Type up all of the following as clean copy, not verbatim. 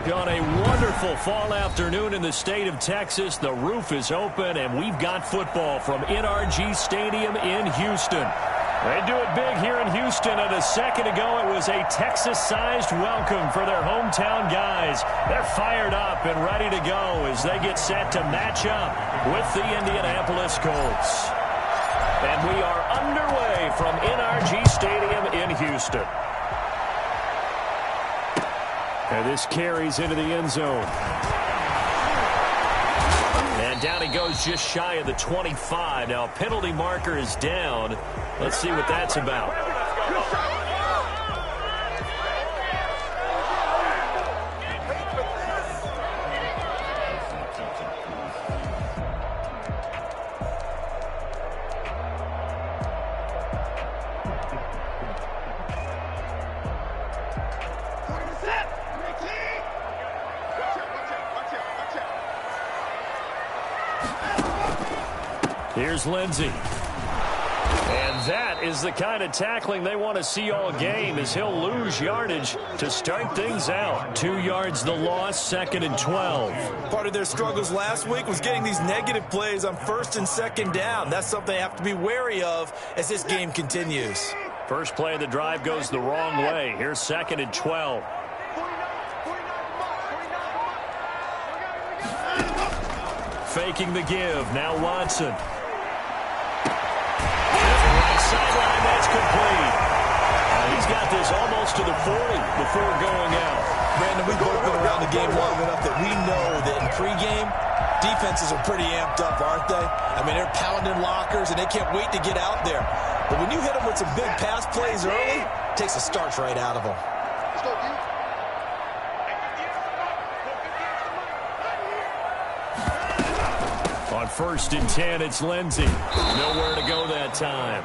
On a wonderful fall afternoon in the state of Texas, the roof is open, and we've got football from NRG Stadium in Houston. They do it big here in Houston, and a second ago it was a Texas-sized welcome for their hometown guys. They're fired up and ready to go as they get set to match up with the Indianapolis Colts. And we are underway from NRG Stadium in Houston. And this carries into the end zone. And down he goes just shy of the 25. Now, penalty marker is down. Let's see what that's about. Here's Lindsey. And that is the kind of tackling they want to see all game, as he'll lose yardage to start things out. 2 yards the loss, 2nd and 12. Part of their struggles last week was getting these negative plays on 1st and 2nd down. That's something they have to be wary of as this game continues. First play of the drive goes the wrong way. Here's 2nd and 12. Faking the give. Now Watson. Sideline, that's complete. He's got this almost to the 40 before going out. Brandon, we've both been around the game long enough that we know that in pregame, defenses are pretty amped up, aren't they? I mean, they're pounding lockers, and they can't wait to get out there. But when you hit them with some big pass plays early, it takes the starch right out of them. Let's go, dude. On 1st and 10, it's Lindsey. Nowhere to go that time.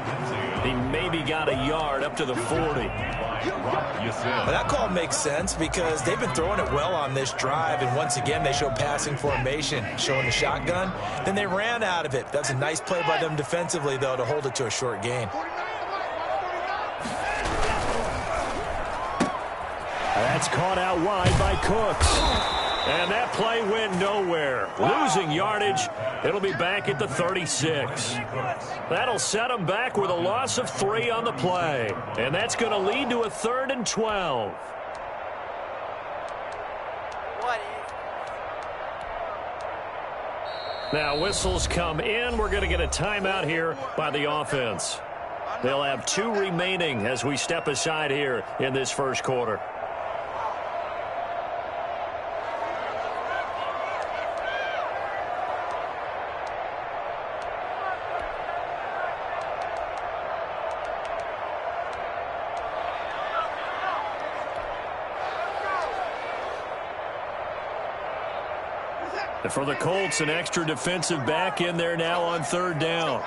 He maybe got a yard up to the 40. Well, that call makes sense because they've been throwing it well on this drive, and once again they show passing formation, showing the shotgun. Then they ran out of it. That's a nice play by them defensively, though, to hold it to a short gain. That's caught out wide by Cooks. And that play went nowhere. Losing yardage. It'll be back at the 36. That'll set them back with a loss of 3 on the play. And that's going to lead to a 3rd and 12. Now whistles come in. We're going to get a timeout here by the offense. They'll have 2 remaining as we step aside here in this first quarter. And for the Colts, an extra defensive back in there now on 3rd down.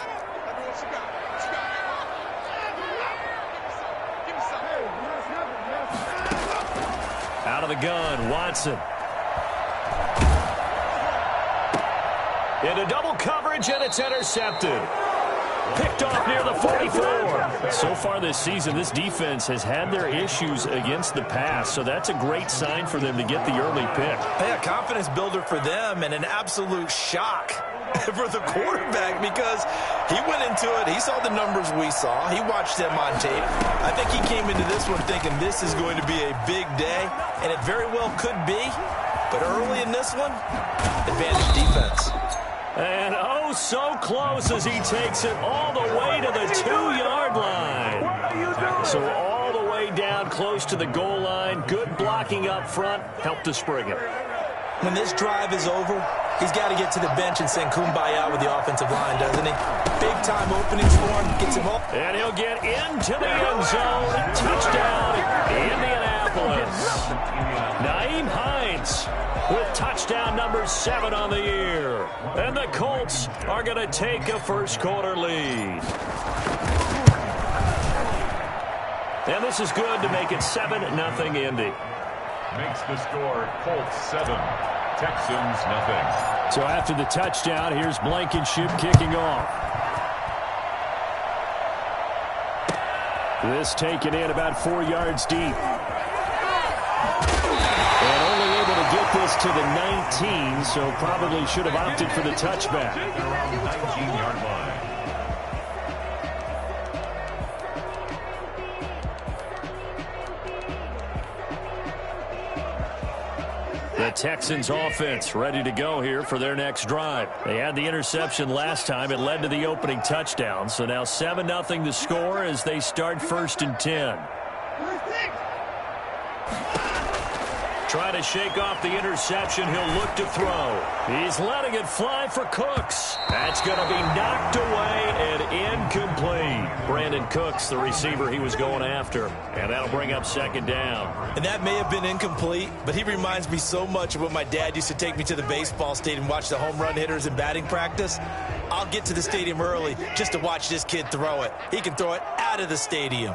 Out of the gun, Watson. Into double coverage, and it's intercepted. Picked off near the 44. So far this season, this defense has had their issues against the pass, so that's a great sign for them to get the early pick. Yeah, confidence builder for them, and an absolute shock for the quarterback because he went into it. He saw the numbers we saw. He watched them on tape. I think he came into this one thinking this is going to be a big day, and it very well could be. But early in this one, advantage defense. And oh, so close as he takes it all the way to the 2-yard line. So all the way down close to the goal line. Good blocking up front. Helped to spring it. When this drive is over, he's got to get to the bench and sing Kumbaya with the offensive line, doesn't he? Big-time openings for him. Gets him up. And he'll get into the end zone. Touchdown, Indianapolis. Nyheim Hines with touchdown number 7 on the year. And the Colts are going to take a first-quarter lead. And this is good to make it 7-0 Indy. Makes the score Colts 7, Texans nothing. So after the touchdown, here's Blankenship kicking off. This taken in about 4 yards deep. And only able to get this to the 19, so probably should have opted for the touchback. Around 19-yard line. The Texans offense ready to go here for their next drive. They had the interception last time. It led to the opening touchdown. So now 7-0 the score as they start 1st and 10. Trying to shake off the interception. He'll look to throw. He's letting it fly for Cooks. That's going to be knocked away and incomplete. Brandon Cooks, the receiver he was going after. And that'll bring up 2nd down. And that may have been incomplete, but he reminds me so much of when my dad used to take me to the baseball stadium and watch the home run hitters in batting practice. I'll get to the stadium early just to watch this kid throw it. He can throw it out of the stadium.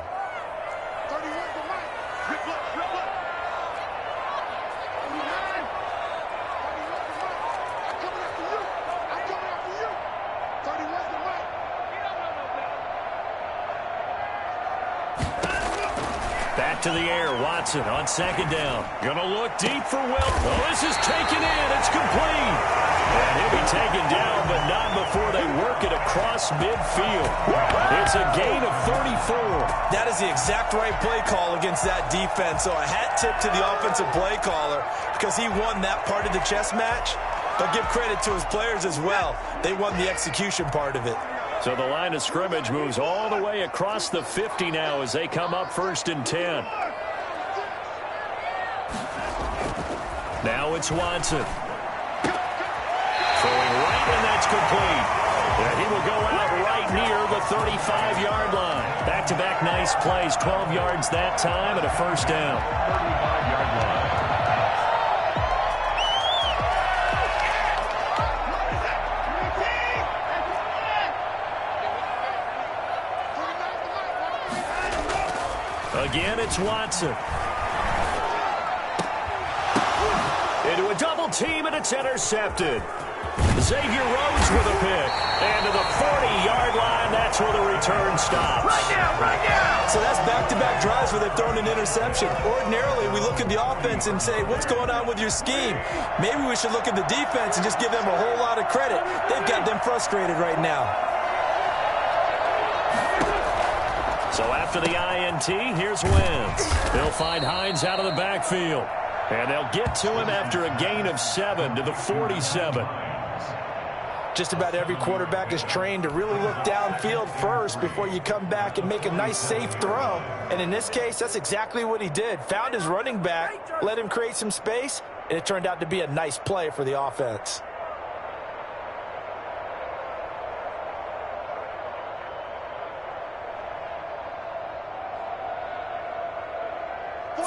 To the air, Watson on 2nd down. Gonna look deep for Will. Oh, this is taken in. It's complete. And he'll be taken down, but not before they work it across midfield. It's a gain of 34. That is the exact right play call against that defense. So a hat tip to the offensive play caller because he won that part of the chess match. But give credit to his players as well. They won the execution part of it. So the line of scrimmage moves all the way across the 50 now as they come up 1st and 10. Now it's Watson. Throwing right, and that's complete. And he will go out right near the 35-yard line. Back-to-back nice plays, 12 yards that time and a 1st down. 35-yard line. Again, it's Watson. Into a double team, and it's intercepted. Xavier Rhodes with a pick. And to the 40-yard line, that's where the return stops. Right now. So that's back-to-back drives where they've thrown an interception. Ordinarily, we look at the offense and say, what's going on with your scheme? Maybe we should look at the defense and just give them a whole lot of credit. They've got them frustrated right now. So after the INT, here's Wentz. They'll find Hines out of the backfield. And they'll get to him after a gain of 7 to the 47. Just about every quarterback is trained to really look downfield first before you come back and make a nice, safe throw. And in this case, that's exactly what he did. Found his running back, let him create some space, and it turned out to be a nice play for the offense.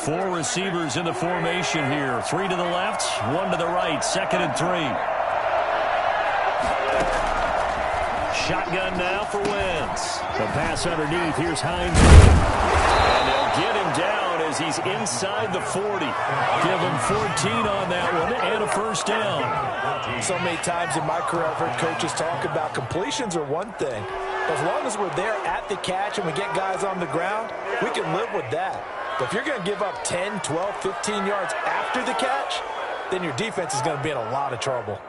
Four receivers in the formation here. 3 to the left, 1 to the right. 2nd and 3. Shotgun now for Wentz. The pass underneath. Here's Hines. And they'll get him down as he's inside the 40. Give him 14 on that one and a 1st down. So many times in my career I've heard coaches talk about completions are one thing. As long as we're there at the catch and we get guys on the ground, we can live with that. But if you're going to give up 10, 12, 15 yards after the catch, then your defense is going to be in a lot of trouble.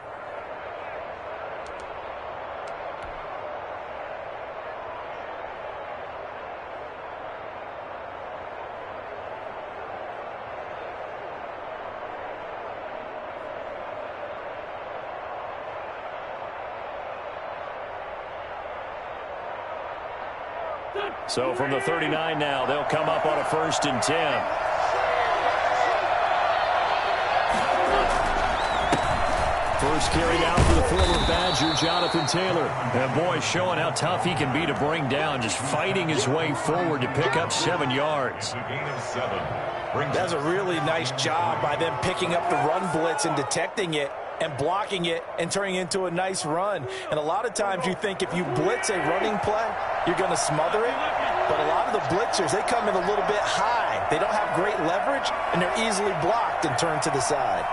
So from the 39 now, they'll come up on a 1st and 10. First carry out for the former Badger, Jonathan Taylor. And boy, showing how tough he can be to bring down, just fighting his way forward to pick up 7 yards. A gain of 7. That's a really nice job by them picking up the run blitz and detecting it and blocking it and turning it into a nice run. And a lot of times you think if you blitz a running play, you're going to smother it. But a lot of the blitzers, they come in a little bit high. They don't have great leverage, and they're easily blocked and turned to the side.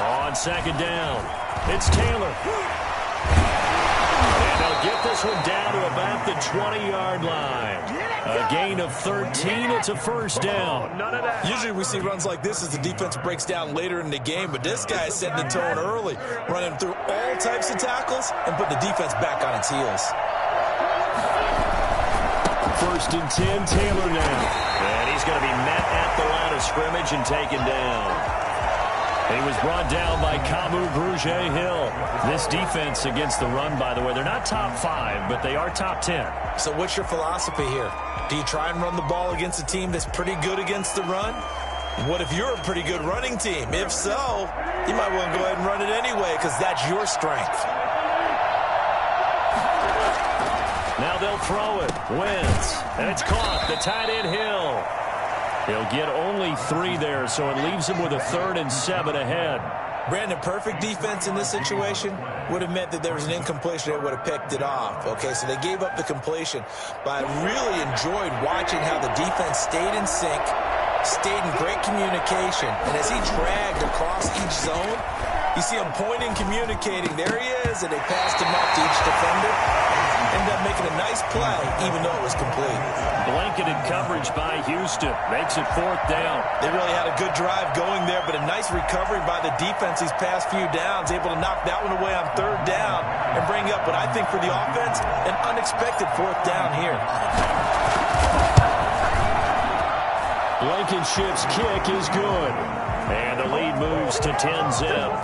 On 2nd down, it's Taylor. And they'll They'll get this one down to about the 20-yard line. A gain of 13. It's a first down. Usually we see runs like this as the defense breaks down later in the game, but this guy is setting the tone early, running through all types of tackles and putting the defense back on its heels. First and 10, Taylor now. And he's going to be met at the line of scrimmage and taken down. And he was brought down by Kamu Grugier-Hill. This defense against the run, by the way, they're not top 5, but they are top 10. So what's your philosophy here? Do you try and run the ball against a team that's pretty good against the run? What if you're a pretty good running team? If so, you might want to go ahead and run it anyway because that's your strength. Now they'll throw it. Wentz. And it's caught. The tight end Hill. He'll get only 3 there, so it leaves him with a 3rd and 7 ahead. Brandon, perfect defense in this situation would have meant that there was an incompletion that would have picked it off. Okay, so they gave up the completion. But I really enjoyed watching how the defense stayed in sync, stayed in great communication. And as he dragged across each zone, you see him pointing, communicating. There he is, and they passed him up to each defender. Ended up making a nice play, even though it was complete. Blanketed coverage by Houston. Makes it 4th down. They really had a good drive going there, but a nice recovery by the defense these past few downs, able to knock that one away on 3rd down and bring up what I think for the offense, an unexpected 4th down here. Blankenship's kick is good. And the lead moves to 10-zip.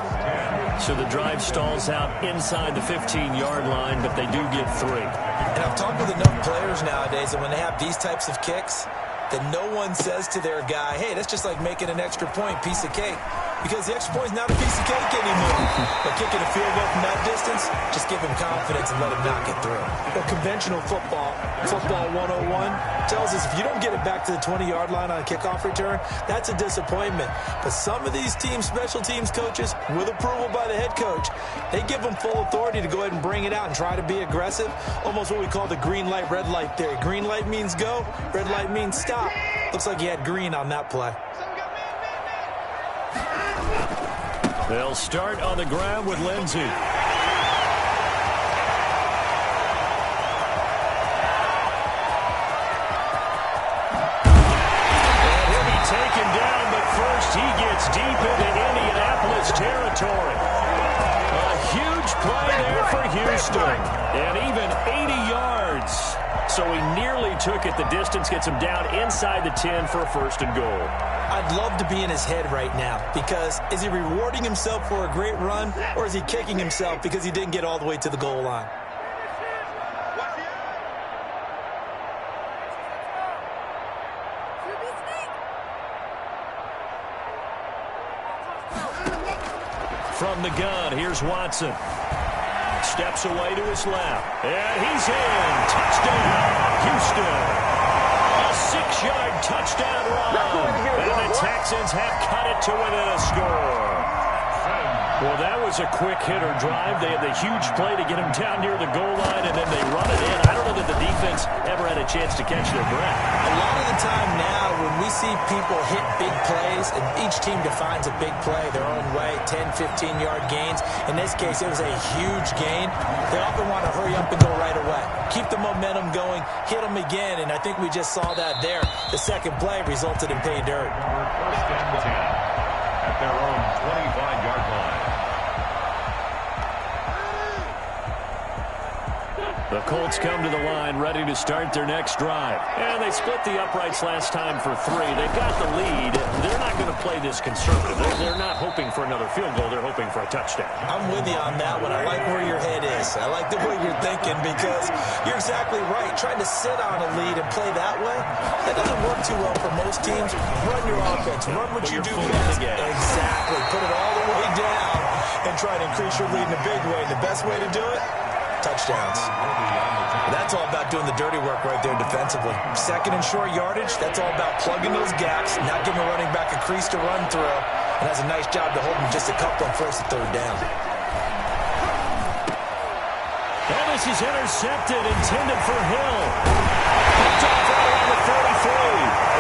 So the drive stalls out inside the 15-yard line, but they do get 3. And I've talked with enough players nowadays that when they have these types of kicks, that no one says to their guy, hey, that's just like making an extra point, piece of cake. Because the extra point is not a piece of cake anymore. But kicking a field goal from that distance, just give him confidence and let him knock it through. Well, conventional football 101, tells us if you don't get it back to the 20-yard line on a kickoff return, that's a disappointment. But some of these teams, special teams coaches, with approval by the head coach, they give them full authority to go ahead and bring it out and try to be aggressive. Almost what we call the green light, red light theory. Green light means go, red light means stop. Looks like he had green on that play. They'll start on the ground with Lindsey. And he'll be taken down, but first he gets deep into Indianapolis territory. A huge play there for Houston. And even 80 yards. So he nearly took it the distance, gets him down inside the 10 for a 1st and goal. I'd love to be in his head right now because is he rewarding himself for a great run or is he kicking himself because he didn't get all the way to the goal line? From the gun, here's Watson. Steps away to his left. And he's in. Touchdown, Houston. A 6-yard touchdown run. And the Texans have cut it to within a score. Well, that was a quick hitter drive. They had the huge play to get him down near the goal line, and then they run it in. I don't know that the defense ever had a chance to catch their breath. A lot of the time now when we see people hit big plays, and each team defines a big play their own way, 10, 15-yard gains. In this case, it was a huge gain. They often want to hurry up and go right away. Keep the momentum going, hit them again, and I think we just saw that there. The second play resulted in pay dirt. First and 10 at their own 25-yard line. The Colts come to the line ready to start their next drive. And they split the uprights last time for 3. They've got the lead. They're not going to play this conservative. They're not hoping for another field goal. They're hoping for a touchdown. I'm with you on that one. I like where your head is. I like the way you're thinking because you're exactly right. Trying to sit on a lead and play that way, that doesn't work too well for most teams. Run your offense. Run what you do best. Exactly. Put it all the way down and try to increase your lead in a big way. And the best way to do it? Touchdowns. That's all about doing the dirty work right there defensively. Second and short yardage, that's all about plugging those gaps, not giving a running back a crease to run through, and has a nice job to hold him just a couple on 1st and 3rd down. And this is intercepted, intended for Hill. Picked off right around the 33.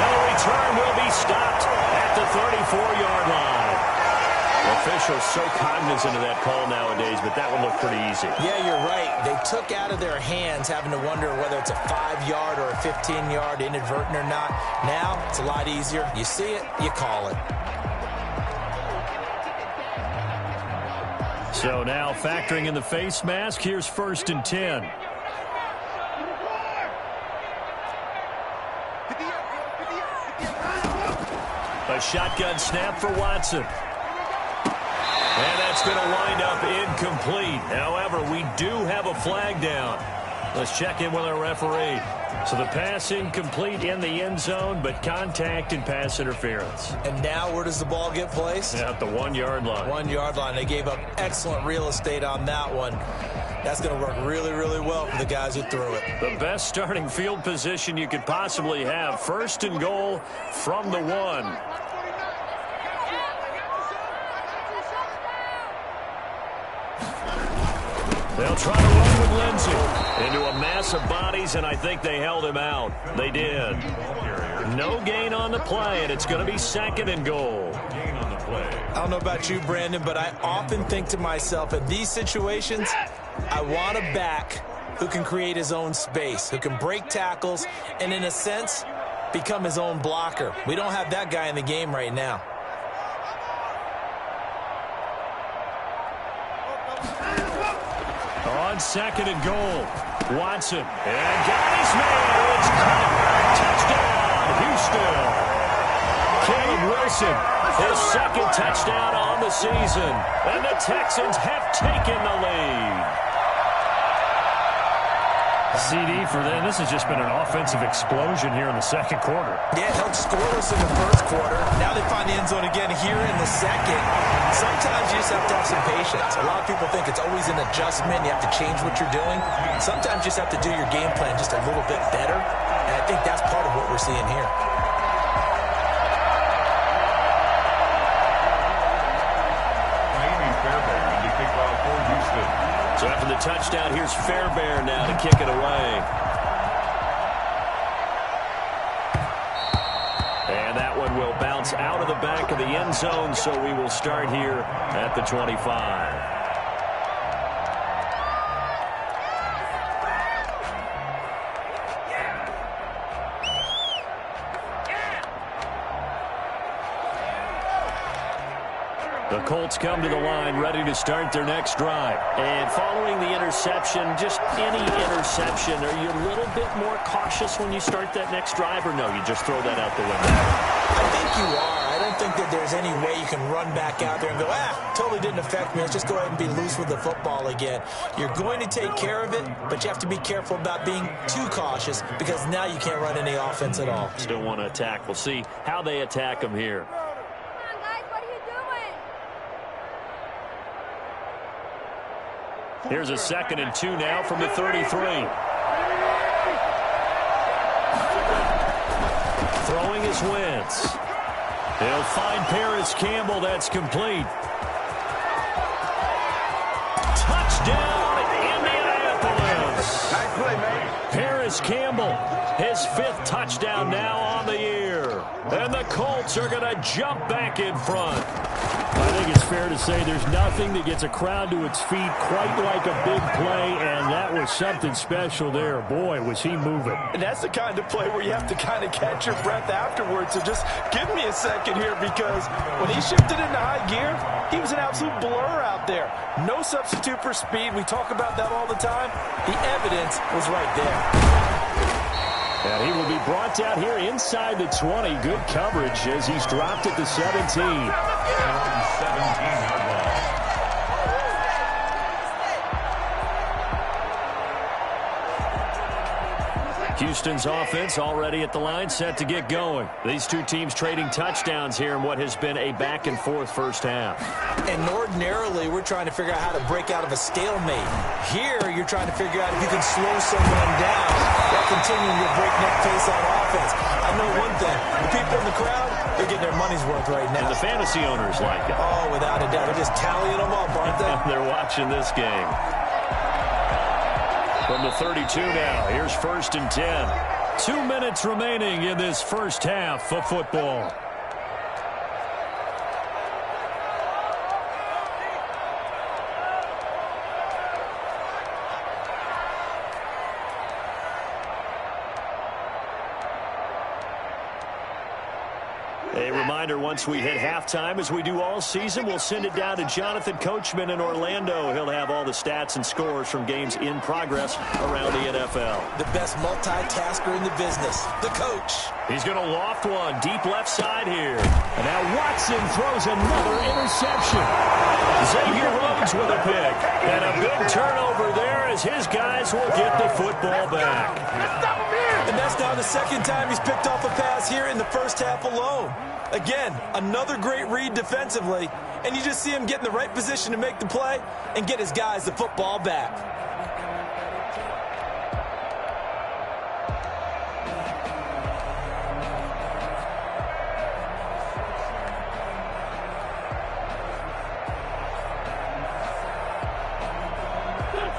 And the return will be stopped at the 34-yard line. Officials so cognizant of that call nowadays, but that one looked pretty easy. Yeah, you're right. They took out of their hands having to wonder whether it's a 5-yard or a 15-yard inadvertent or not. Now, it's a lot easier. You see it, you call it. So now factoring in the face mask, here's 1st and 10. A shotgun snap for Watson. And that's going to wind up incomplete. However, we do have a flag down. Let's check in with our referee. So the pass incomplete in the end zone, but contact and pass interference. And now where does the ball get placed? At the 1-yard line. 1-yard line. They gave up excellent real estate on that one. That's going to work really, really well for the guys who threw it. The best starting field position you could possibly have. 1st and goal from the 1. They'll try to run with Lindsey into a mass of bodies, and I think they held him out. They did. No gain on the play, and it's going to be 2nd and goal. I don't know about you, Brandon, but I often think to myself, in these situations, I want a back who can create his own space, who can break tackles, and in a sense, become his own blocker. We don't have that guy in the game right now. On 2nd and goal, Watson. And got his man. It's caught. Touchdown, Houston. Caleb Wilson, his 2nd touchdown on the season. And the Texans have taken the lead. CD for them. This has just been an offensive explosion here in the 2nd quarter. Yeah, it held scoreless in the 1st quarter. Now they find the end zone again here in the 2nd. Sometimes you just have to have some patience. A lot of people think it's always an adjustment. You have to change what you're doing. Sometimes you just have to do your game plan just a little bit better. And I think that's part of what we're seeing here. So after the touchdown, here's Fairbairn now to kick it away. And that one will bounce out of the back of the end zone, so we will start here at the 25. The Colts come to the line ready to start their next drive. And following the interception, just any interception, are you a little bit more cautious when you start that next drive, or no, you just throw that out the window? I think you are. I don't think that there's any way you can run back out there and go, totally didn't affect me. Let's just go ahead and be loose with the football again. You're going to take care of it, but you have to be careful about being too cautious because now you can't run any offense at all. Still want to attack. We'll see how they attack them here. Here's a 2nd and 2 now from the 33. Throwing is Wentz. They'll find Paris Campbell. That's complete. Touchdown, Indianapolis. Nice play, man. Paris Campbell, his 5th touchdown now on the year. And the Colts are going to jump back in front. I think it's fair to say there's nothing that gets a crowd to its feet quite like a big play, and that was something special there. Boy, was he moving. And that's the kind of play where you have to kind of catch your breath afterwards. So just give me a second here, because when he shifted into high gear, he was an absolute blur out there. No substitute for speed. We talk about that all the time. The evidence was right there. And he will be brought down here inside the 20. Good coverage as he's dropped at the 17. Houston's offense already at the line, set to get going. These two teams trading touchdowns here in what has been a back-and-forth first half. And ordinarily, we're trying to figure out how to break out of a stalemate. Here, you're trying to figure out if you can slow someone down while continuing your breakneck pace on offense. I know one thing. The people in the crowd, they're getting their money's worth right now. And the fantasy owners like it. Oh, without a doubt. They're just tallying them up, aren't they? They're watching this game. From the 32 now, here's 1st and 10. 2 minutes remaining in this first half of football. A reminder, once we hit halftime, as we do all season, we'll send it down to Jonathan Coachman in Orlando. He'll have all the stats and scores from games in progress around the NFL. The best multitasker in the business, the coach. He's going to loft one deep left side here. And now Watson throws another interception. Xavier Rhodes with a pick. And a big turnover there as his guys will get the football back. And that's now the second time he's picked off a pass here in the first half alone. Again, another great read defensively, and you just see him get in the right position to make the play and get his guys the football back.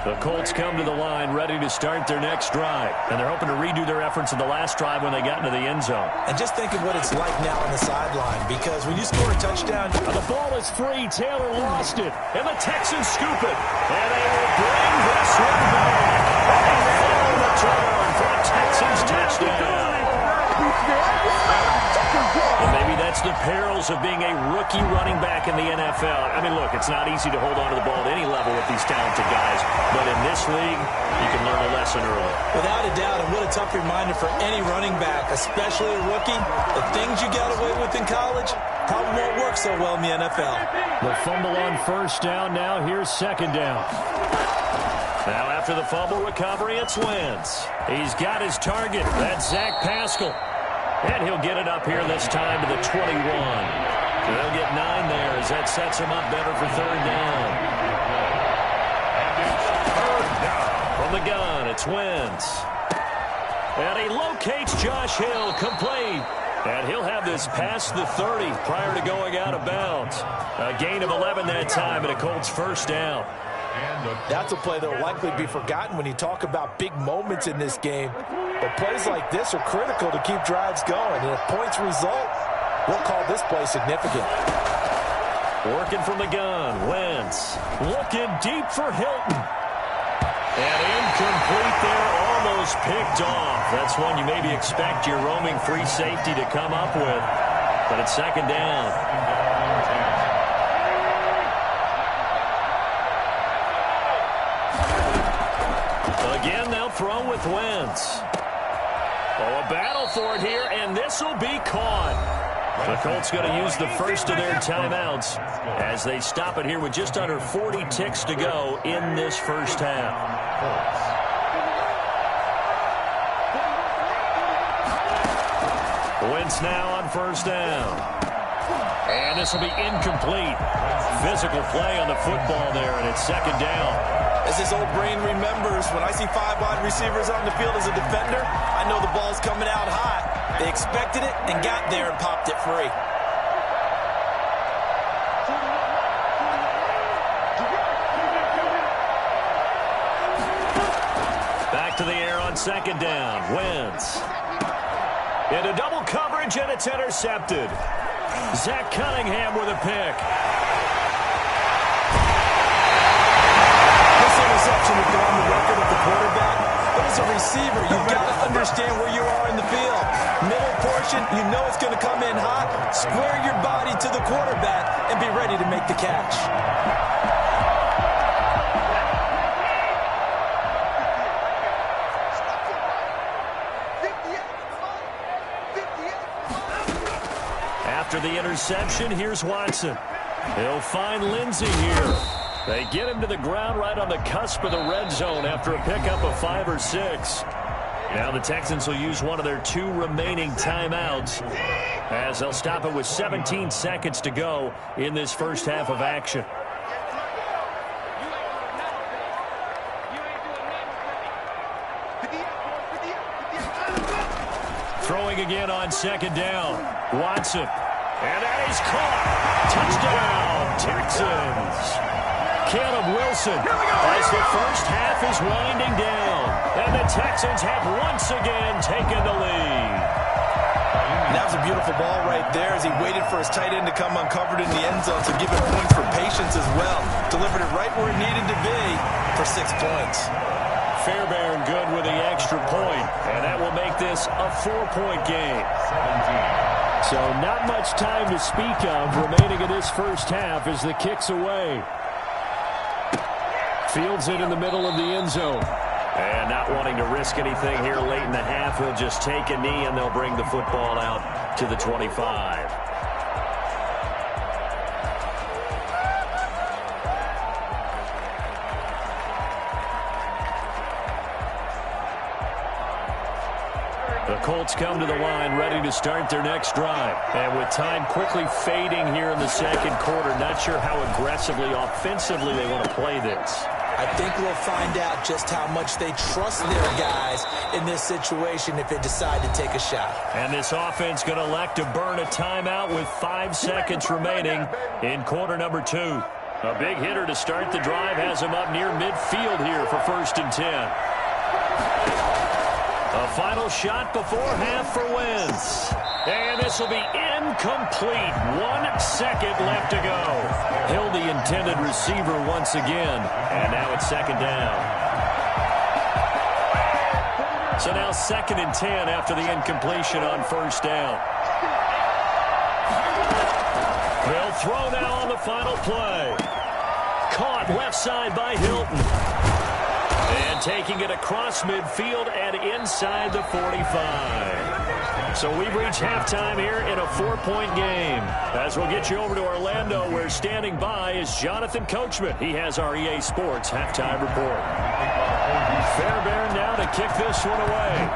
The Colts come to the line ready to start their next drive. And they're hoping to redo their efforts in the last drive when they got into the end zone. And just think of what it's like now on the sideline, because when you score a touchdown... The ball is free. Taylor lost it. And the Texans scoop it. And they will bring this one back. And they return for a Texans touchdown. And maybe that's the perils of being a rookie running back in the NFL. I mean, look, it's not easy to hold on to the ball at any level with these talented guys. But in this league, you can learn a lesson early. Without a doubt, and what a tough reminder for any running back, especially a rookie. The things you got away with in college probably won't work so well in the NFL. The fumble on first down. Now here's second down. Now after the fumble recovery, it's Wentz. He's got his target. That's Zach Pascal. And he'll get it up here this time to the 21. They'll get 9 there as that sets him up better for third down. From the gun, it's Wentz. And he locates Josh Hill, complete. And he'll have this past the 30 prior to going out of bounds. A gain of 11 that time and a Colts first down. That's a play that will likely be forgotten when you talk about big moments in this game. But plays like this are critical to keep drives going. And if points result, we'll call this play significant. Working from the gun, Wentz looking deep for Hilton. And incomplete there, almost picked off. That's one you maybe expect your roaming free safety to come up with. But it's second down. Again, they'll throw with Wentz. Oh, a battle for it here, and this will be caught. The Colts going to use the first of their timeouts as they stop it here with just under 40 ticks to go in this first half. Wentz now on first down. And this will be incomplete. Physical play on the football there, and it's second down. As his old brain remembers, when I see 5 wide receivers on the field as a defender, I know the ball's coming out hot. They expected it and got there and popped it free. Back to the air on second down. Wentz. Into double coverage, and it's intercepted. Zach Cunningham with a pick. Interception would go on the record of the quarterback, but as a receiver, you've got to understand where you are in the field. Middle portion, you know it's going to come in hot. Square your body to the quarterback and be ready to make the catch. After the interception, here's Watson. He'll find Lindsey here. They get him to the ground right on the cusp of the red zone after a pickup of 5 or 6. Now the Texans will use one of their 2 remaining timeouts as they'll stop it with 17 seconds to go in this first half of action. Throwing again on second down. Watson. And that is caught. Touchdown, Texans. Caleb Wilson as the first half is winding down. And the Texans have once again taken the lead. And that was a beautiful ball right there as he waited for his tight end to come uncovered in the end zone, so giving points for patience as well. Delivered it right where it needed to be for 6 points. Fairbairn good with the extra point, and that will make this a 4-point game. So not much time to speak of remaining in this first half as the kick's away. Fields it in the middle of the end zone. And not wanting to risk anything here late in the half, he'll just take a knee and they'll bring the football out to the 25. The Colts come to the line ready to start their next drive. And with time quickly fading here in the second quarter, not sure how aggressively, offensively they want to play this. I think we'll find out just how much they trust their guys in this situation if they decide to take a shot. And this offense going to elect to burn a timeout with 5 seconds remaining in quarter number 2. A big hitter to start the drive has him up near midfield here for 1st and 10. A final shot before half for Wentz. And this will be incomplete. 1 second left to go. Hill, the intended receiver once again. And now it's 2nd down. So now 2nd and 10 after the incompletion on 1st down. They'll throw now on the final play. Caught left side by Hilton. And taking it across midfield and inside the 45. So we've reached halftime here in a 4-point game. As we'll get you over to Orlando, where standing by is Jonathan Coachman. He has our EA Sports halftime report. Fairbairn now to kick this one away.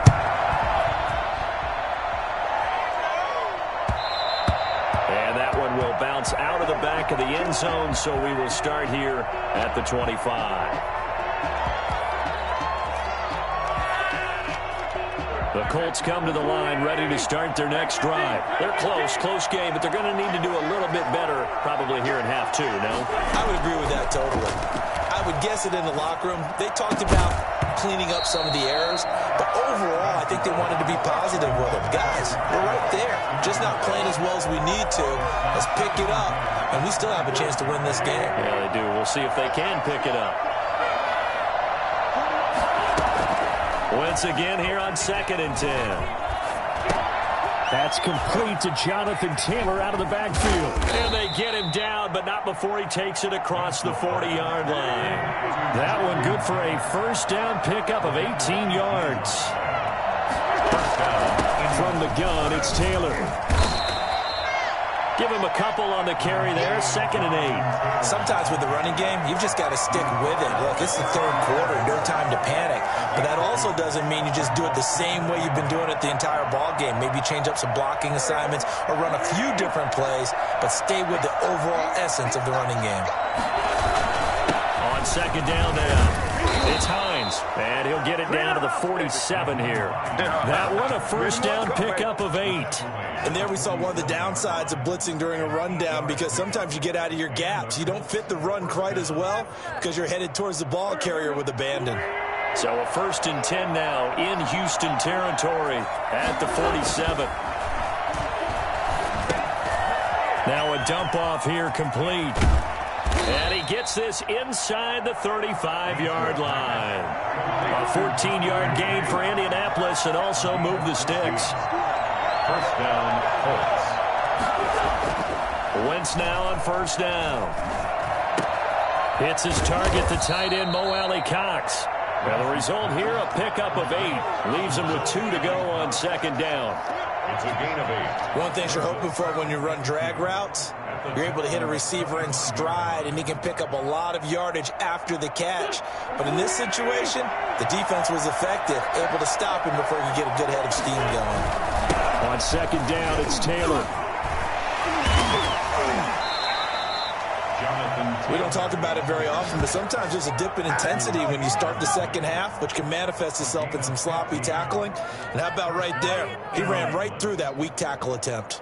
And that one will bounce out of the back of the end zone, so we will start here at the 25. The Colts come to the line ready to start their next drive. They're close game, but they're going to need to do a little bit better probably here in half 2, no? I would agree with that totally. I would guess it in the locker room. They talked about cleaning up some of the errors, but overall, I think they wanted to be positive with them. Guys, we're right there. Just not playing as well as we need to. Let's pick it up, and we still have a chance to win this game. Yeah, they do. We'll see if they can pick it up. Once again here on 2nd and 10. That's complete to Jonathan Taylor out of the backfield. And they get him down, but not before he takes it across the 40-yard line. That one good for a 1st down pickup of 18 yards. From the gun, it's Taylor. Give him a couple on the carry there, 2nd and 8. Sometimes with the running game, you've just got to stick with it. Look, it's the 3rd quarter, no time to panic. But that also doesn't mean you just do it the same way you've been doing it the entire ball game. Maybe change up some blocking assignments or run a few different plays, but stay with the overall essence of the running game. On 2nd down now, it's Hines, and he'll get it down to the 47 here. That one a 1st down pickup of 8. And there we saw one of the downsides of blitzing during a rundown, because sometimes you get out of your gaps. You don't fit the run quite as well because you're headed towards the ball carrier with abandon. So a 1st and 10 now in Houston territory at the 47. Now a dump off here complete. And he gets this inside the 35-yard line. A 14-yard gain for Indianapolis, and also move the sticks. 1st down, Colts. Wentz now on 1st down. Hits his target, the tight end, Mo Alley-Cox. Well, the result here, a pickup of 8. Leaves him with 2 to go on 2nd down. It's a gain of 8. One thing you're hoping for when you run drag routes, you're able to hit a receiver in stride, and he can pick up a lot of yardage after the catch. But in this situation, the defense was effective, able to stop him before he could get a good head of steam going. On 2nd down, it's Taylor. We don't talk about it very often, but sometimes there's a dip in intensity when you start the second half, which can manifest itself in some sloppy tackling. And how about right there? He ran right through that weak tackle attempt.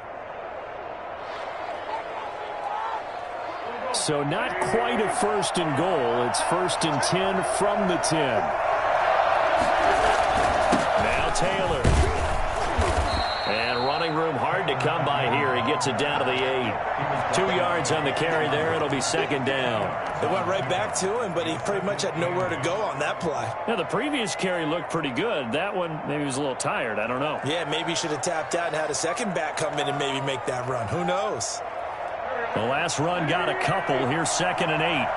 So not quite a 1st and goal. It's 1st and 10 from the 10. Now Taylor. And running room hard hard to come by here. He gets it down to the 8. 2 yards on the carry there. It'll be second down. It went right back to him, but he pretty much had nowhere to go on that play. Now, the previous carry looked pretty good. That one, maybe he was a little tired. I don't know. Yeah, maybe he should have tapped out and had a second back come in and maybe make that run. Who knows? The last run got a couple. Here's second and 8.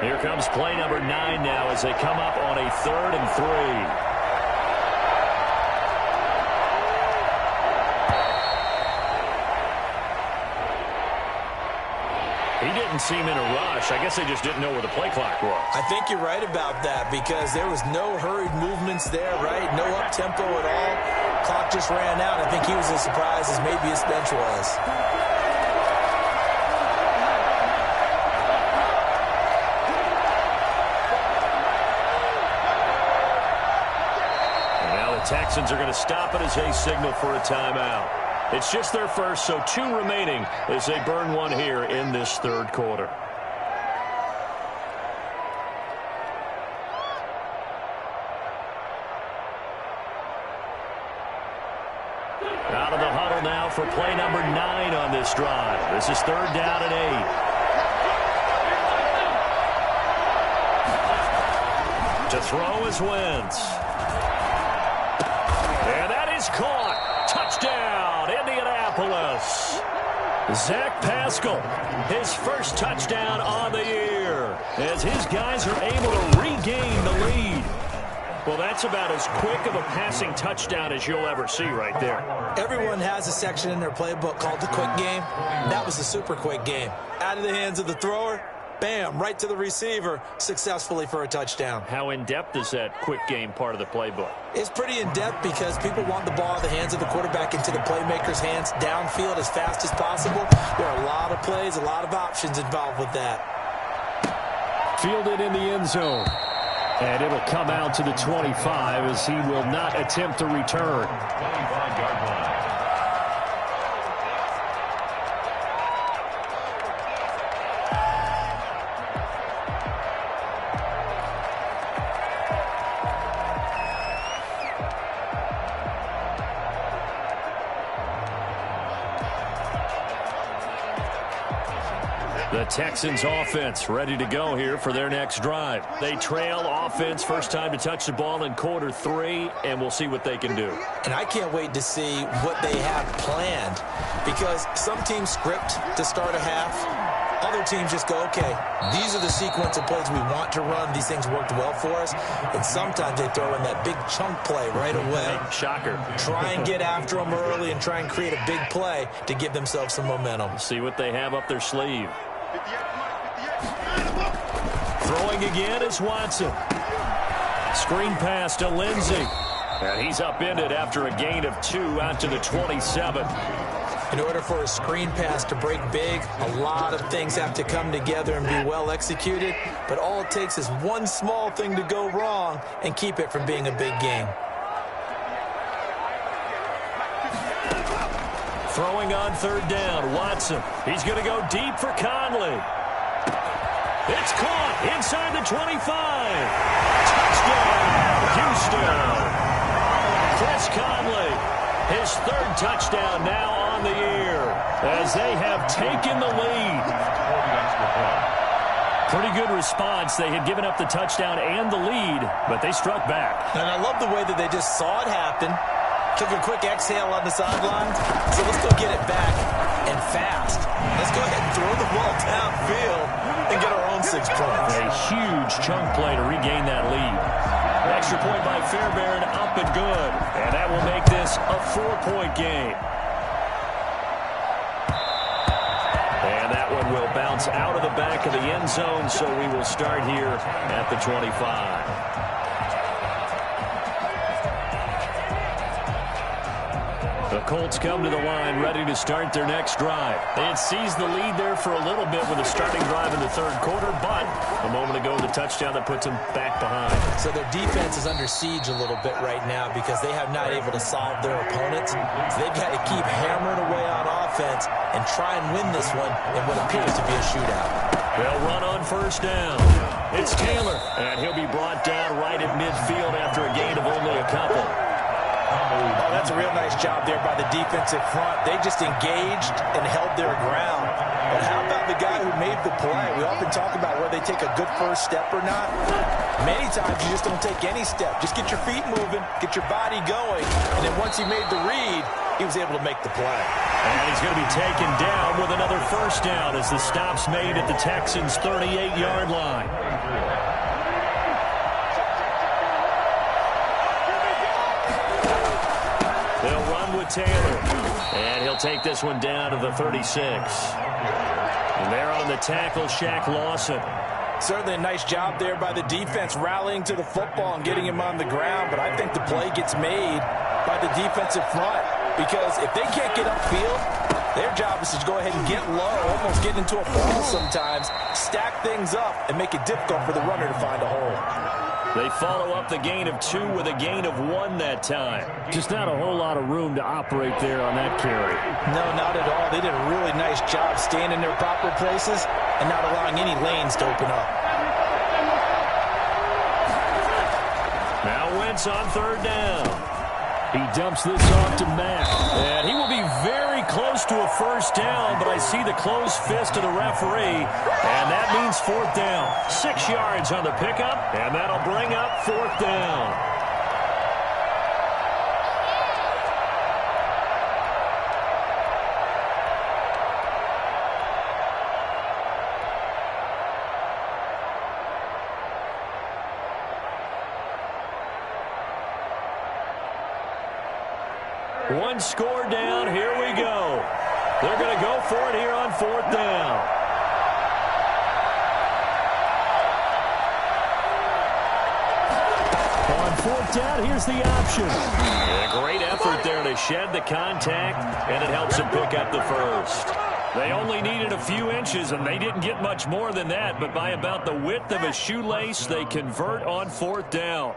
Here comes play number 9 now as they come up on a 3rd and 3. He didn't seem in a rush. I guess they just didn't know where the play clock was. I think you're right about that because there was no hurried movements there, right? No up-tempo at all. Clock just ran out. I think he was as surprised as maybe his bench was. Texans are going to stop it as they signal for a timeout. It's just their first, so 2 remaining as they burn one here in this 3rd quarter. Out of the huddle now for play number 9 on this drive. This is 3rd down and 8. To throw is Wentz. Caught. Touchdown, Indianapolis. Zach Pascal, his first touchdown on the year as his guys are able to regain the lead. Well, that's about as quick of a passing touchdown as you'll ever see right there. Everyone has a section in their playbook called the quick game. That was the super quick game. Out of the hands of the thrower, bam, right to the receiver, successfully for a touchdown. How in-depth is that quick game part of the playbook? It's pretty in-depth because people want the ball in the hands of the quarterback into the playmaker's hands downfield as fast as possible. There are a lot of plays, a lot of options involved with that. Fielded in the end zone. And it'll come out to the 25 as he will not attempt to return. 25-yard line. The Texans offense ready to go here for their next drive. They trail offense, first time to touch the ball in quarter 3, and we'll see what they can do. And I can't wait to see what they have planned because some teams script to start a half. Other teams just go, okay, these are the sequence of plays we want to run. These things worked well for us. And sometimes they throw in that big chunk play right away. Shocker. Try and get after them early and try and create a big play to give themselves some momentum. See what they have up their sleeve. Throwing again is Watson. Screen pass to Lindsey. And he's upended after a gain of 2 out to the 27. In order for a screen pass to break big, a lot of things have to come together and be well executed. But all it takes is one small thing to go wrong and keep it from being a big game. Throwing on 3rd down, Watson. He's going to go deep for Conley. It's caught inside the 25. Touchdown, Houston. Chris Conley, his 3rd touchdown now on the year as they have taken the lead. Pretty good response. They had given up the touchdown and the lead, but they struck back. And I love the way that they just saw it happen. Took a quick exhale on the sidelines. So let's go get it back and fast. Let's go ahead and throw the ball downfield and get our own 6 points. A huge chunk play to regain that lead. Extra point by Fairbairn, up and good. And that will make this a 4-point game. And that one will bounce out of the back of the end zone, so we will start here at the 25. The Colts come to the line ready to start their next drive. They had seized the lead there for a little bit with a starting drive in the third quarter, but a moment ago the touchdown that puts them back behind. So their defense is under siege a little bit right now because they have not able to solve their opponents. So they've got to keep hammering away on offense and try and win this one in what appears to be a shootout. They'll run on first down. It's Taylor, and he'll be brought down right at midfield after a gain of only a couple. Oh, that's a real nice job there by the defensive front. They just engaged and held their ground. But how about the guy who made the play? We often talk about whether they take a good first step or not. Many times you just don't take any step. Just get your feet moving, get your body going, and then once he made the read, he was able to make the play. And he's going to be taken down with another first down as the stop's made at the Texans' 38-yard line. They'll run with Taylor, and he'll take this one down to the 36. And there on the tackle, Shaq Lawson. Certainly a nice job there by the defense rallying to the football and getting him on the ground, but I think the play gets made by the defensive front because if they can't get upfield, their job is to go ahead and get low, almost get into a fall sometimes, stack things up, and make it difficult for the runner to find a hole. They follow up the gain of 2 with a gain of 1 that time. Just not a whole lot of room to operate there on that carry. No, not at all. They did a really nice job staying in their proper places and not allowing any lanes to open up. Now Wentz on third down. He dumps this off to Mack. And he will be very close to a first down, but I see the closed fist of the referee, and that means fourth down. 6 yards on the pickup, and that'll bring up fourth down. One score down. Here we go. They're going to go for it here on fourth down. On fourth down, here's the option. A great effort there to shed the contact, and it helps them pick up the first. They only needed a few inches, and they didn't get much more than that, but by about the width of a shoelace, they convert on fourth down.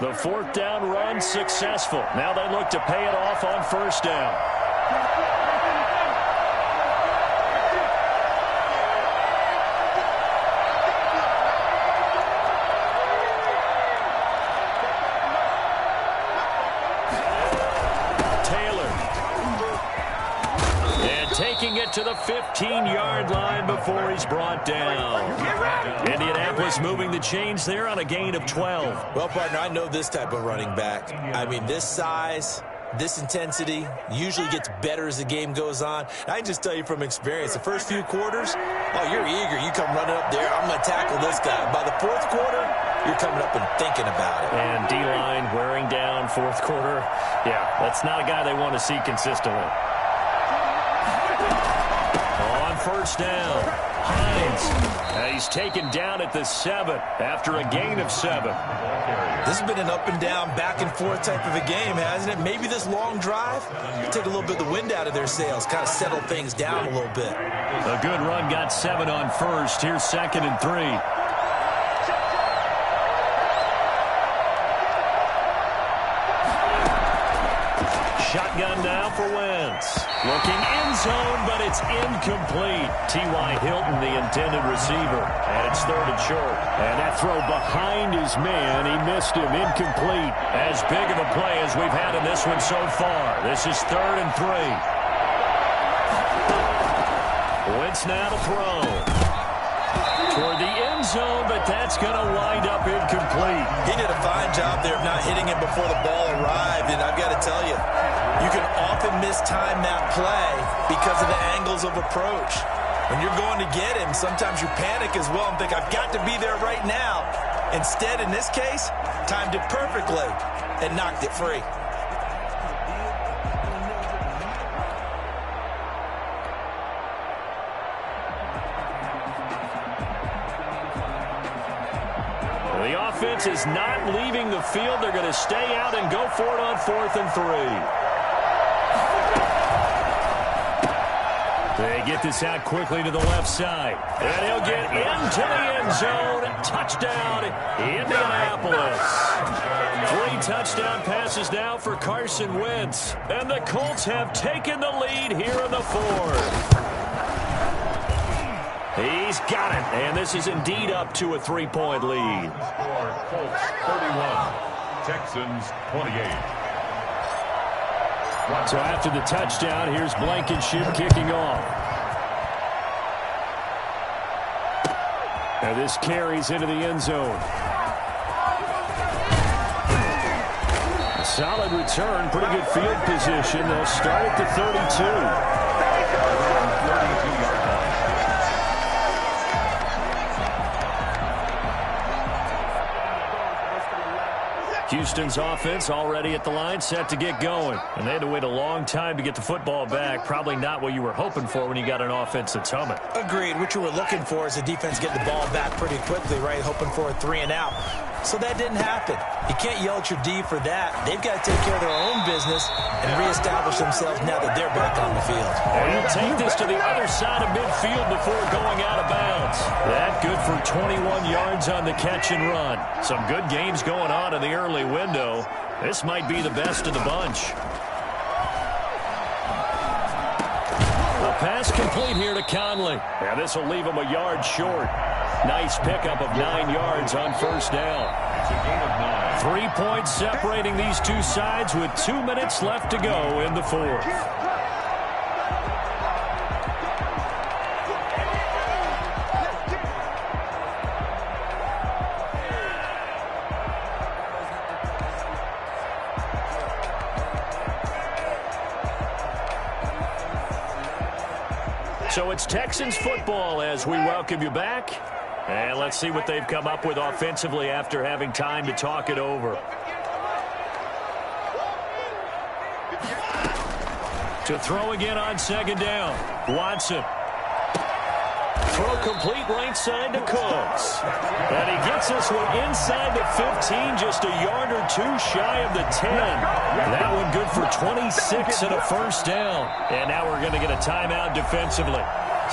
The fourth down run successful. Now they look to pay it off on first down. Taylor. And taking it to the 15-yard line before he's brought down. Indianapolis moving the chains there on a gain of 12. Well, partner, I know this type of running back. I mean, this size, this intensity usually gets better as the game goes on. I can just tell you from experience, the first few quarters, oh, you're eager. You come running up there, I'm going to tackle this guy. By the fourth quarter, you're coming up and thinking about it. And D-line wearing down fourth quarter. Yeah, that's not a guy they want to see consistently. On first down, Hines. He's taken down at the 7 after a gain of 7. This has been an up and down, back and forth type of a game, hasn't it? Maybe this long drive will take a little bit of the wind out of their sails, kind of settle things down a little bit. A good run got 7 on first. Here's 2nd and 3. Shotgun now for Wentz. Looking end zone, but it's incomplete. T.Y. Hilton, the intended receiver. And it's 3rd and short. And that throw behind his man. He missed him. Incomplete. As big of a play as we've had in this one so far. This is 3rd and 3. Wentz now to throw. Toward the end zone, but that's going to wind up incomplete. He did a fine job there of not hitting him before the ball arrived, and I've got to tell you, you can often mistime that play because of the angles of approach. When you're going to get him, sometimes you panic as well and think, I've got to be there right now. Instead, in this case, timed it perfectly and knocked it free. The offense is not leaving the field. They're going to stay out and go for it on 4th and 3. They get this out quickly to the left side. And he'll get into the end zone. Touchdown, Indianapolis. 3 touchdown passes now for Carson Wentz. And the Colts have taken the lead here in the 4th. He's got it. And this is indeed up to a 3-point lead. Score, Colts 31, Texans 28. So after the touchdown, here's Blankenship kicking off. Now this carries into the end zone. A solid return, pretty good field position. They'll start at the 32. Houston's offense already at the line, set to get going. And they had to wait a long time to get the football back. Probably not what you were hoping for when you got an offense that's humming. Agreed. What you were looking for is the defense getting the ball back pretty quickly, right? Hoping for a 3 and out. So that didn't happen. You can't yell at your D for that. They've got to take care of their own business and reestablish themselves now that they're back on the field. And he'll take this to the other side of midfield before going out of bounds. That good for 21 yards on the catch and run. Some good games going on in the early window. This might be the best of the bunch. A pass complete here to Conley. And this will leave him a yard short. Nice pickup of 9 yards on first down. It's a gain of 9. 3 points separating these two sides with 2 minutes left to go in the 4th. So it's Texans football as we welcome you back. And let's see what they've come up with offensively after having time to talk it over. To throw again on 2nd down. Watson. Throw complete right side to Cooks. And he gets this one inside the 15, just a yard or 2 shy of the 10. That one good for 26 and a first down. And now we're going to get a timeout defensively.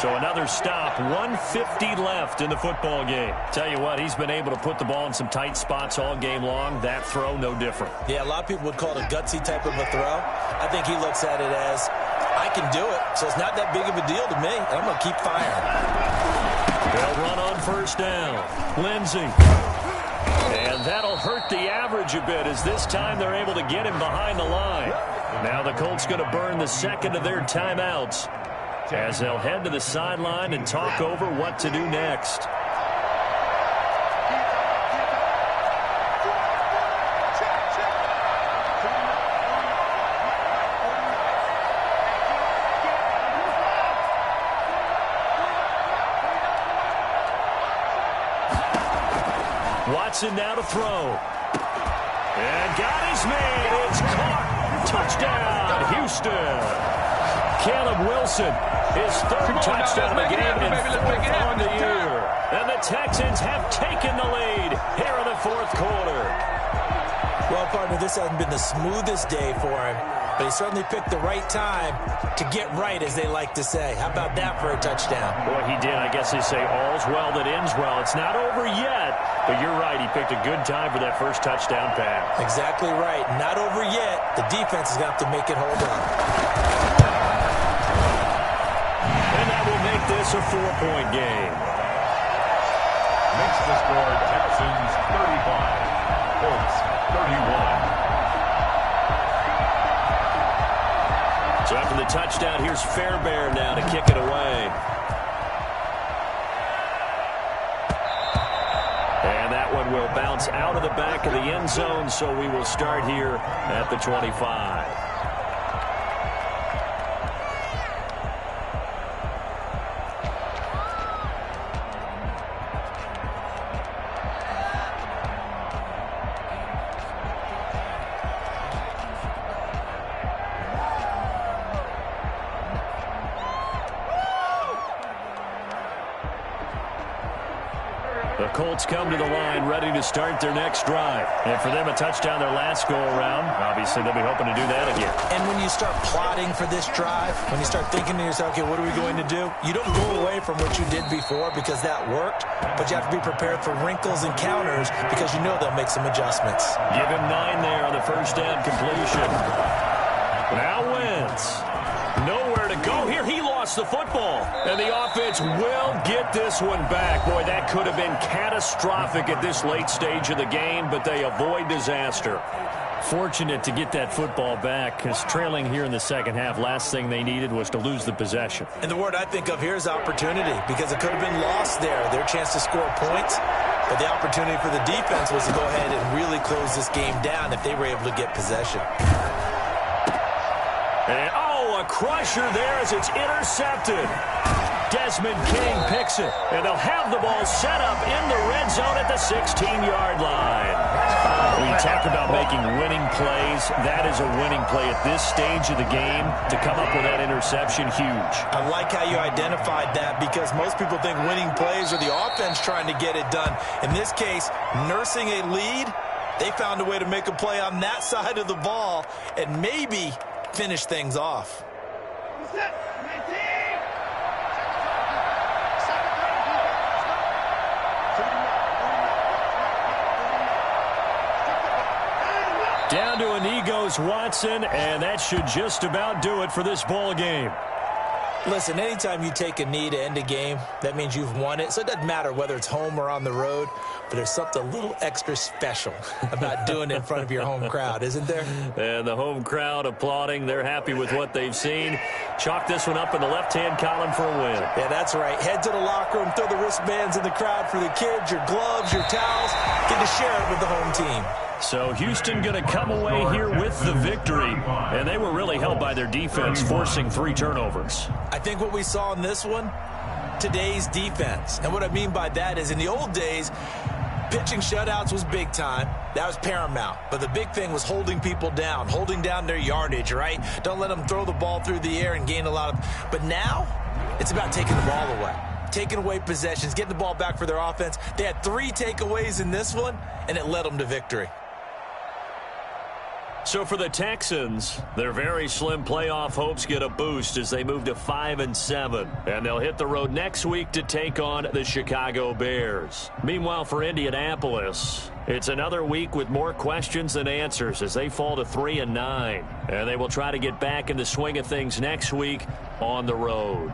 So another stop, 1:50 left in the football game. Tell you what, he's been able to put the ball in some tight spots all game long. That throw, no different. Yeah, a lot of people would call it a gutsy type of a throw. I think he looks at it as, I can do it, so it's not that big of a deal to me, and I'm going to keep firing. They'll run on first down. Lindsey. And that'll hurt the average a bit as this time they're able to get him behind the line. Now the Colts going to burn the second of their timeouts as they'll head to the sideline and talk over what to do next. Watson now to throw. And got his man. It's caught. Touchdown, Houston. Caleb Wilson, his 3rd touchdown of the game and 4th on the year. And the Texans have taken the lead here in the 4th quarter. Well, partner, this hasn't been the smoothest day for him, but he certainly picked the right time to get right, as they like to say. How about that for a touchdown? Boy, he did. I guess they say all's well that ends well. It's not over yet, but you're right. He picked a good time for that first touchdown pass. Exactly right. Not over yet. The defense is going to have to make it hold on. And that will make this a 4-point game. Makes the score Texans 35, Colts 31. So after the touchdown, here's Fairbairn now to kick it away. And that one will bounce out of the back of the end zone, so we will start here at the 25. The Colts come to the line ready to start their next drive. And for them, a touchdown their last go-around. Obviously, they'll be hoping to do that again. And when you start plotting for this drive, when you start thinking to yourself, okay, what are we going to do? You don't go away from what you did before because that worked, but you have to be prepared for wrinkles and counters because you know they'll make some adjustments. Give him 9 there on the first down completion. Now Wentz. Nowhere to go here. He lost the football. And the offense will get this one back. Boy, that could have been catastrophic at this late stage of the game, but they avoid disaster. Fortunate to get that football back because trailing here in the second half, last thing they needed was to lose the possession. And the word I think of here is opportunity because it could have been lost there. Their chance to score points. But the opportunity for the defense was to go ahead and really close this game down if they were able to get possession. And, a crusher there as it's intercepted. Desmond King picks it, and they'll have the ball set up in the red zone at the 16-yard line. We talk about making winning plays. That is a winning play at this stage of the game. To come up with that interception, huge. I like how you identified that because most people think winning plays are the offense trying to get it done. In this case, nursing a lead, they found a way to make a play on that side of the ball and maybe finish things off. Down to a knee goes Watson, and that should just about do it for this ball game. Listen, anytime you take a knee to end a game, that means you've won it. So it doesn't matter whether it's home or on the road, but there's something a little extra special about doing it in front of your home crowd, isn't there? And the home crowd applauding. They're happy with what they've seen. Chalk this one up in the left-hand column for a win. Yeah, that's right. Head to the locker room, throw the wristbands in the crowd for the kids, your gloves, your towels. Get to share it with the home team. So Houston going to come away here with the victory. And they were really helped by their defense, forcing 3 turnovers. I think what we saw in this one, today's defense. And what I mean by that is in the old days, pitching shutouts was big time. That was paramount. But the big thing was holding people down, holding down their yardage, right? Don't let them throw the ball through the air and gain a lot of... But now, it's about taking the ball away. Taking away possessions, getting the ball back for their offense. They had 3 takeaways in this one, and it led them to victory. So for the Texans, their very slim playoff hopes get a boost as they move to 5-7. And they'll hit the road next week to take on the Chicago Bears. Meanwhile, for Indianapolis, it's another week with more questions than answers as they fall to 3-9. And they will try to get back in the swing of things next week on the road.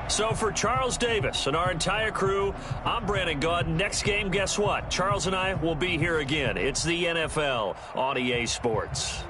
So for Charles Davis and our entire crew, I'm Brandon Gaudin. Next game, guess what? Charles and I will be here again. It's the NFL on EA Sports.